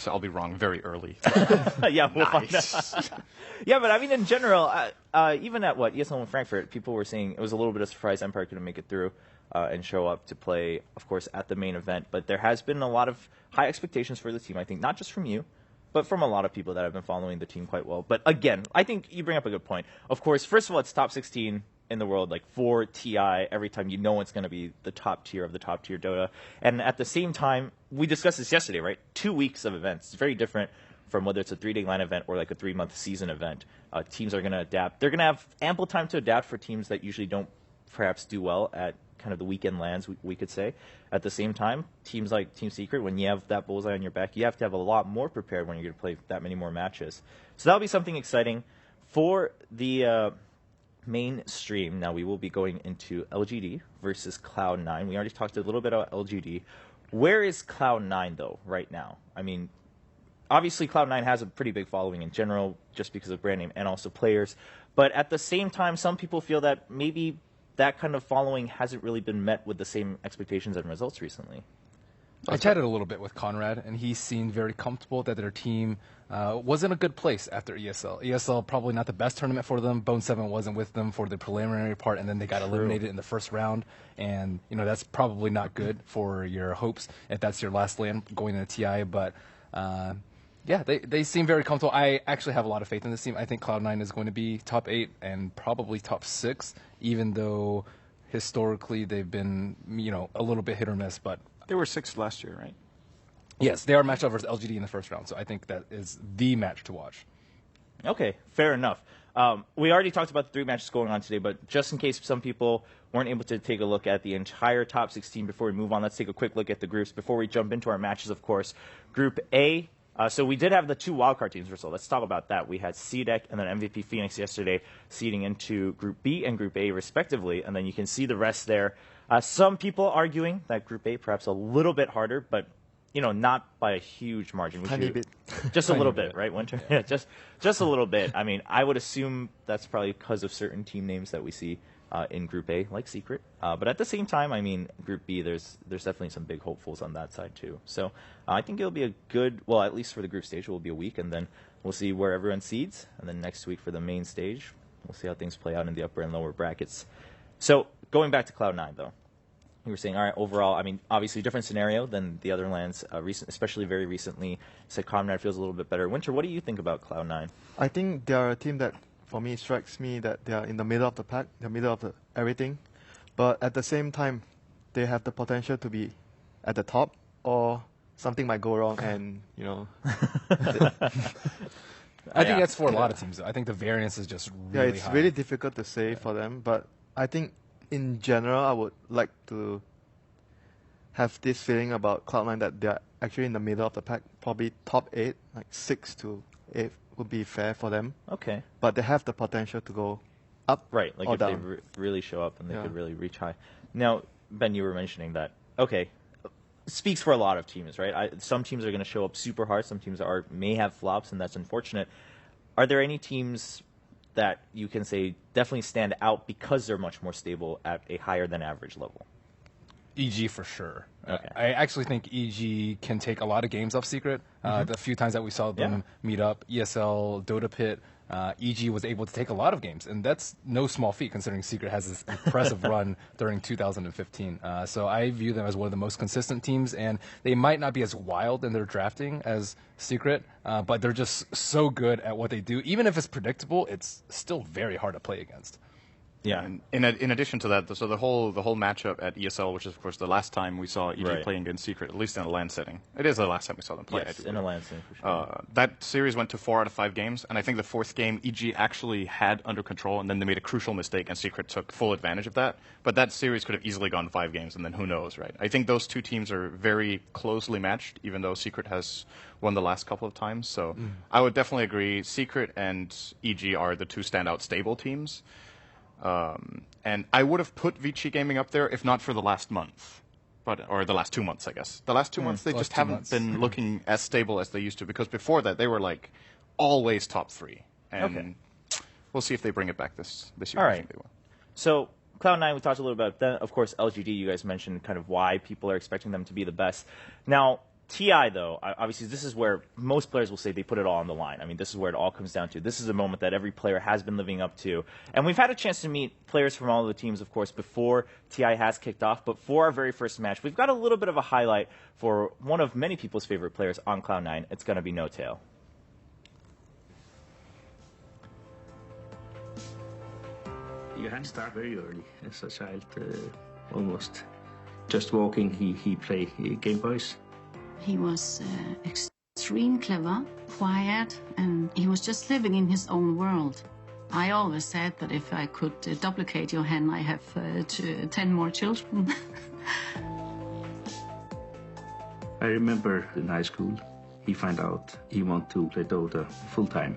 so I'll be wrong very early. Yeah, we'll find out. Yeah, but I mean, in general, even at ESL in Frankfurt, people were saying it was a little bit of a surprise Empire couldn't make it through and show up to play, of course, at the main event. But there has been a lot of high expectations for the team, I think, not just from you, but from a lot of people that have been following the team quite well. But again, I think you bring up a good point. Of course, first of all, it's top 16 in the world, like for TI, every time you know it's going to be the top tier of the top tier Dota. And at the same time, we discussed this yesterday, right? 2 weeks of events. It's very different from whether it's a 3-day line event or like a 3-month season event. Teams are going to adapt. They're going to have ample time to adapt for teams that usually don't perhaps do well at kind of the weekend lands, we could say. At the same time, teams like Team Secret, when you have that bullseye on your back, you have to have a lot more prepared when you're going to play that many more matches. So that'll be something exciting. For the main stream, now we will be going into LGD versus Cloud9. We already talked a little bit about LGD. Where is Cloud9, though, right now? I mean, obviously Cloud9 has a pretty big following in general, just because of brand name and also players. But at the same time, some people feel that maybe that kind of following hasn't really been met with the same expectations and results recently. I chatted a little bit with Conrad, and he seemed very comfortable that their team was in a good place after ESL. ESL probably not the best tournament for them. Bone 7 wasn't with them for the preliminary part, and then they got eliminated in the first round. And, you know, that's probably not good for your hopes if that's your last land going into TI. But, yeah, they seem very comfortable. I actually have a lot of faith in this team. I think Cloud9 is going to be top 8 and probably top 6, even though historically they've been, you know, a little bit hit or miss. But They were 6th last year, right? yes, they are matched up versus LGD in the first round, so I think that is the match to watch. Okay, fair enough. We already talked about the 3 matches going on today, but just in case some people weren't able to take a look at the entire top 16 before we move on, let's take a quick look at the groups before we jump into our matches, of course. Group A, so we did have the 2 wildcard teams, so let's talk about that. We had CDEC and then MVP Phoenix yesterday seeding into Group B and Group A, respectively, and then you can see the rest there. Some people arguing that Group A perhaps a little bit harder, but you know, not by a huge margin. Tiny bit. Just a little bit, right, Winter? Yeah, just a little bit. I mean, I would assume that's probably because of certain team names that we see in Group A, like Secret. But at the same time, I mean, Group B, there's definitely some big hopefuls on that side too. So I think it'll be a good, well, at least for the group stage, it will be a week, and then we'll see where everyone seeds, and then next week for the main stage, we'll see how things play out in the upper and lower brackets. So going back to Cloud9, though. You were saying, all right, overall, I mean, obviously different scenario than the other lands, especially very recently. Said Conrad feels a little bit better. Winter, what do you think about Cloud9? I think they are a team that, for me, strikes me that they are in the middle of the pack, the middle of everything. But at the same time, they have the potential to be at the top, or something might go wrong and, you know. I think that's for a lot of teams, though. I think the variance is just really it's high. really difficult to say for them, but I think in general, I would like to have this feeling about Cloud9 that they're actually in the middle of the pack, probably top 8, like 6 to 8 would be fair for them. Okay. But they have the potential to go up, right? Like or if down. they really show up and they could really reach high. Now, Ben, you were mentioning that. Okay, speaks for a lot of teams, right? Some teams are going to show up super hard. Some teams may have flops, and that's unfortunate. Are there any teams that you can say definitely stand out because they're much more stable at a higher than average level? EG for sure. Okay. I actually think EG can take a lot of games off Secret. The few times that we saw them meet up, ESL, Dota Pit, EG was able to take a lot of games, and that's no small feat considering Secret has this impressive run during 2015. So I view them as one of the most consistent teams, and they might not be as wild in their drafting as Secret, but they're just so good at what they do. Even if it's predictable, it's still very hard to play against. Yeah, and in addition to that, so the whole matchup at ESL, which is of course the last time we saw EG playing against Secret, at least in a LAN setting. It is the last time we saw them play. Yes, in a LAN setting for sure. That series went to 4 out of 5 games, and I think the 4th game EG actually had under control, and then they made a crucial mistake, and Secret took full advantage of that. But that series could have easily gone 5 games, and then who knows, right? I think those two teams are very closely matched, even though Secret has won the last couple of times. So I would definitely agree. Secret and EG are the 2 standout stable teams. And I would have put Vici Gaming up there if not for the last month, or the last 2 months, I guess. The last 2 months, they just haven't been looking as stable as they used to, because before that, they were like always top 3. And we'll see if they bring it back this year. All I right. think they will. So Cloud9, we talked a little about that. Of course, LGD, you guys mentioned kind of why people are expecting them to be the best. Now, TI, though, obviously this is where most players will say they put it all on the line. I mean, this is where it all comes down to. This is a moment that every player has been living up to. And we've had a chance to meet players from all of the teams, of course, before TI has kicked off. But for our very first match, we've got a little bit of a highlight for one of many people's favorite players on Cloud9. It's going to be No-Tail. Johan started very early as a child, almost just walking. He played Game Boys. He was extreme clever, quiet, and he was just living in his own world. I always said that if I could duplicate Johan, I have 10 more children. I remember in high school, he found out he wanted to play Dota full time.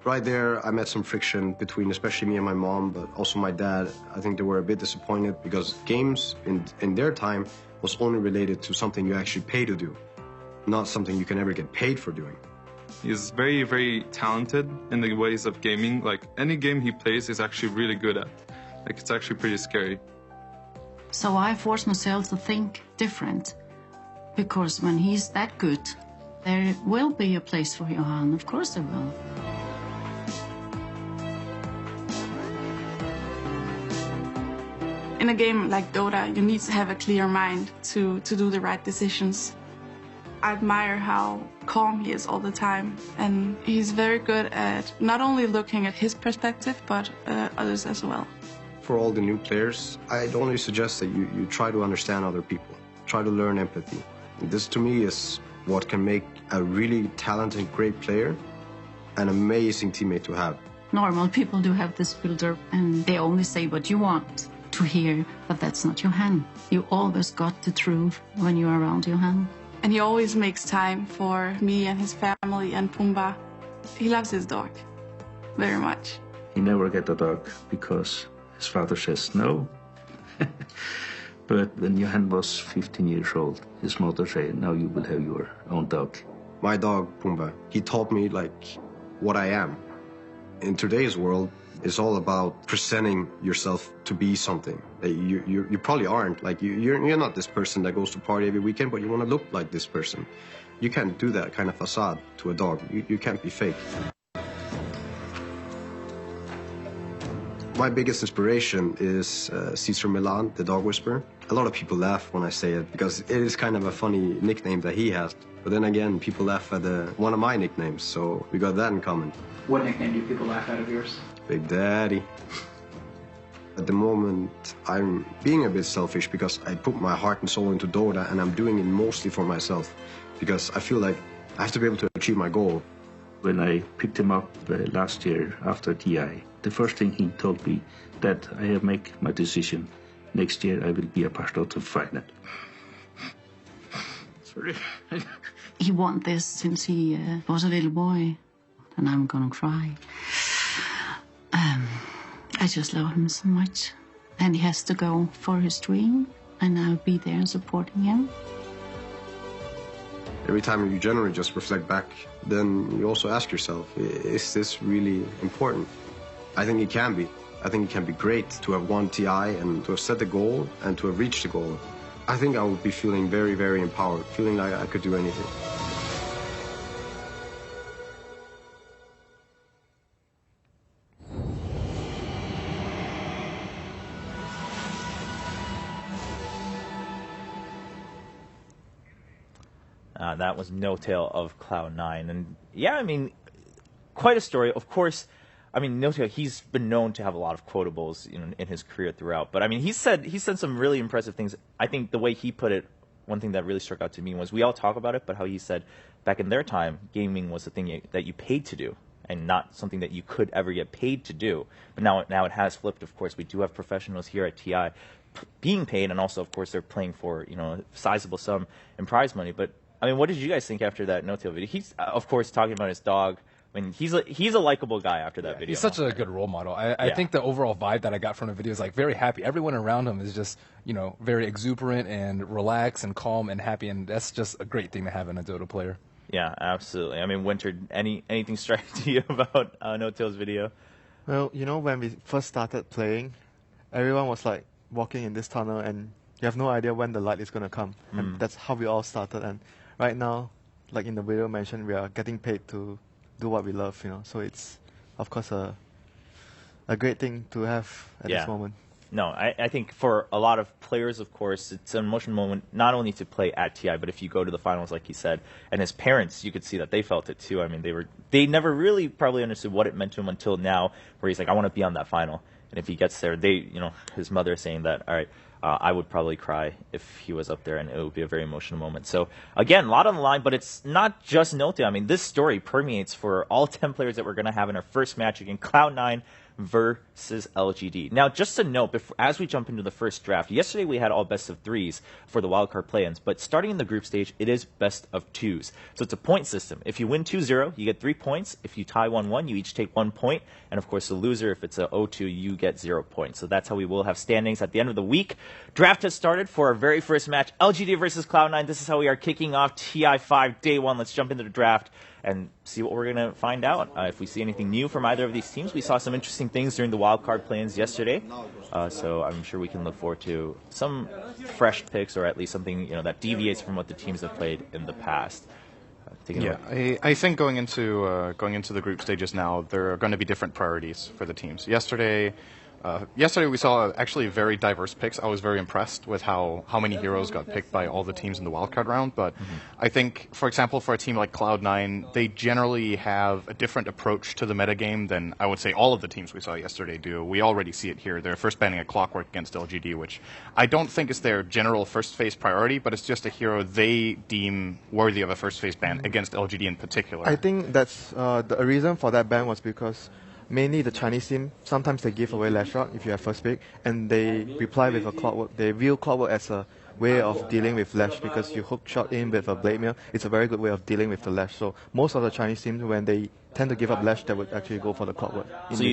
Right there, I met some friction between especially me and my mom, but also my dad. I think they were a bit disappointed because games in their time was only related to something you actually pay to do, not something you can ever get paid for doing. He's very, very talented in the ways of gaming. Like, any game he plays, he's actually really good at. Like, it's actually pretty scary. So I forced myself to think different, because when he's that good, there will be a place for Johan. Of course there will. In a game like Dota, you need to have a clear mind to do the right decisions. I admire how calm he is all the time, and he's very good at not only looking at his perspective, but others as well. For all the new players, I'd only suggest that you try to understand other people, try to learn empathy. And this to me is what can make a really talented, great player an amazing teammate to have. Normal people do have this filter, and they only say what you want to hear, but that's not Johan. You always got the truth when you're around Johan. And he always makes time for me and his family and Pumbaa. He loves his dog very much. He never get a dog because his father says no. But when Johan was 15 years old, his mother said, now you will have your own dog. My dog, Pumbaa, he taught me like what I am. In today's world, it's all about presenting yourself to be something that you probably aren't. Like you're not this person that goes to party every weekend, but you want to look like this person. You can't do that kind of facade to a dog. You can't be fake. My biggest inspiration is Cesar Millan, the dog whisperer. A lot of people laugh when I say it because it is kind of a funny nickname that he has. But then again, people laugh at one of my nicknames, so we got that in common. What nickname do people laugh at of yours? Big Daddy. At the moment, I'm being a bit selfish because I put my heart and soul into Dota, and I'm doing it mostly for myself because I feel like I have to be able to achieve my goal. When I picked him up last year after TI, the first thing he told me that I have made my decision. Next year I will be a part of the final. Sorry. He wanted this since he was a little boy, and I'm gonna cry. I just love him so much, and he has to go for his dream, and I'll be there supporting him. Every time you generally just reflect back, then you also ask yourself, is this really important? I think it can be. I think it can be great to have won TI and to have set the goal and to have reached the goal. I think I would be feeling very, very empowered, feeling like I could do anything. That was No-Tail of Cloud9. And yeah, I mean, quite a story. Of course, I mean, No-Tail, he's been known to have a lot of quotables, you know, in his career throughout. But I mean, he said some really impressive things. I think the way he put it, one thing that really struck out to me was we all talk about it, but how he said back in their time, gaming was the thing that you paid to do and not something that you could ever get paid to do. But now it has flipped, of course. We do have professionals here at TI being paid, and also, of course, they're playing for, you know, a sizable sum in prize money. But I mean, what did you guys think after that No-Tail video? He's, of course, talking about his dog. I mean, he's a likable guy after that video. He's such a good role model. I think the overall vibe that I got from the video is like very happy. Everyone around him is just, you know, very exuberant and relaxed and calm and happy, and that's just a great thing to have in a Dota player. Yeah, absolutely. I mean, Winter, anything strike to you about No-Tail's video? Well, you know, when we first started playing, everyone was like walking in this tunnel, and you have no idea when the light is going to come. And that's how we all started. And right now, like in the video mentioned, we are getting paid to do what we love, so it's, of course, a great thing to have at this moment. No, I think for a lot of players, of course, it's an emotional moment, not only to play at TI, but if you go to the finals, like he said, and his parents, you could see that they felt it too. I mean, they never really probably understood what it meant to him until now, where he's like, I want to be on that final. And if he gets there, his mother is saying that, all right, I would probably cry if he was up there, and it would be a very emotional moment. So, again, a lot on the line, but it's not just Note. I mean, this story permeates for all 10 players that we're going to have in our first match against Cloud9 versus LGD. Now, just a note, as we jump into the first draft, yesterday we had all best of threes for the wildcard play-ins, but starting in the group stage, it is best of twos. So it's a point system. If you win 2-0, you get 3 points. If you tie 1-1, you each take 1 point. And, of course, the loser, if it's a 0-2, you get 0 points. So that's how we will have standings at the end of the week. Draft has started for our very first match, LGD versus Cloud9. This is how we are kicking off TI5 Day 1. Let's jump into the draft and see what we're going to find out. If we see anything new from either of these teams, we saw some interesting things during the wildcard play-ins yesterday. So I'm sure we can look forward to some fresh picks, or at least something that deviates from what the teams have played in the past. I think going into the group stages now, there are going to be different priorities for the teams. Yesterday we saw actually very diverse picks. I was very impressed with how many heroes got picked by all the teams in the wildcard round. But I think, for example, for a team like Cloud9, they generally have a different approach to the metagame than I would say all of the teams we saw yesterday do. We already see it here. They're first banning a Clockwork against LGD, which I don't think is their general first phase priority, but it's just a hero they deem worthy of a first phase ban against LGD in particular. I think that's the reason for that ban was because mainly the Chinese team, sometimes they give away Lash Rock if you have first pick, and they reply with a Clockwork. They view Clockwork as a way of dealing with Lash, because you hook shot in with a Blade Mail. It's a very good way of dealing with the Lash. So most of the Chinese teams, when they tend to give up Lash, they would actually go for the Clockwork. So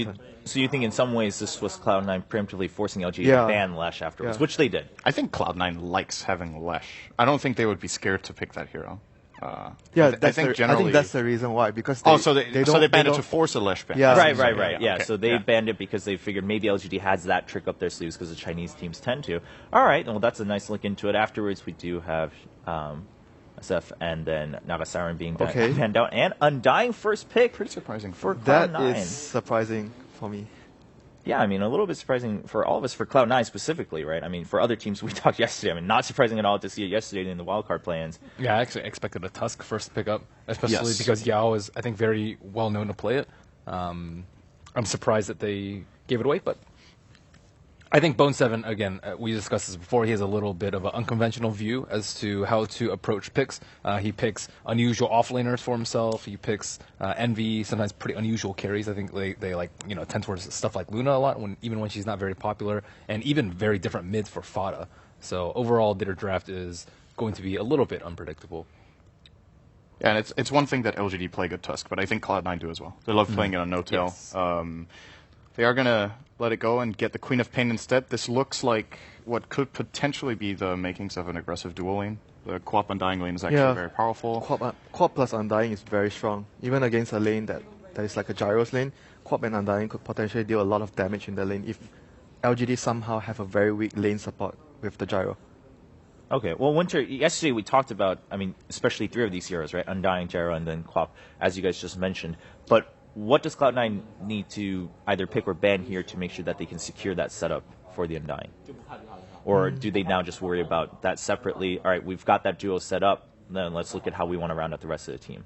you think in some ways this was Cloud9 preemptively forcing LG to ban Lash afterwards, which they did? I think Cloud9 likes having Lash. I don't think they would be scared to pick that hero. I think that's the reason why, because they banned it to force a Lash ban. Yeah. Right. Yeah, okay. So they banned it because they figured maybe LGD has that trick up their sleeves because the Chinese teams tend to. All right, well, that's a nice look into it. Afterwards, we do have SF and then Nagasiren being banned out, and Undying first pick. Pretty surprising for Cloud9. That is surprising for me. Yeah, I mean, a little bit surprising for all of us, for Cloud9 specifically, right? I mean, for other teams we talked yesterday, I mean, not surprising at all to see it yesterday in the wildcard plans. Yeah, I actually expected a Tusk first pickup, especially because Yao is, I think, very well known to play it. I'm surprised that they gave it away, but I think Bone7, again, we discussed this before, he has a little bit of an unconventional view as to how to approach picks. He picks unusual offlaners for himself. He picks Envy, sometimes pretty unusual carries. I think they like, tend towards stuff like Luna a lot, even when she's not very popular, and even very different mids for Fada. So overall, their draft is going to be a little bit unpredictable. Yeah, and it's one thing that LGD play good Tusk, but I think Cloud9 do as well. They love playing it on no-tail. Yes. They are going to let it go and get the Queen of Pain instead. This looks like what could potentially be the makings of an aggressive dual lane. The Quap Undying lane is actually very powerful. Quap plus Undying is very strong. Even against a lane that is like a Gyros lane, Quap and Undying could potentially deal a lot of damage in the lane if LGD somehow have a very weak lane support with the Gyro. Okay, well, Winter, yesterday we talked about, I mean, especially 3 of these heroes, right? Undying, Gyro, and then Quap, as you guys just mentioned. But what does Cloud9 need to either pick or ban here to make sure that they can secure that setup for the Undying? Or do they now just worry about that separately? All right, we've got that duo set up, then let's look at how we want to round out the rest of the team.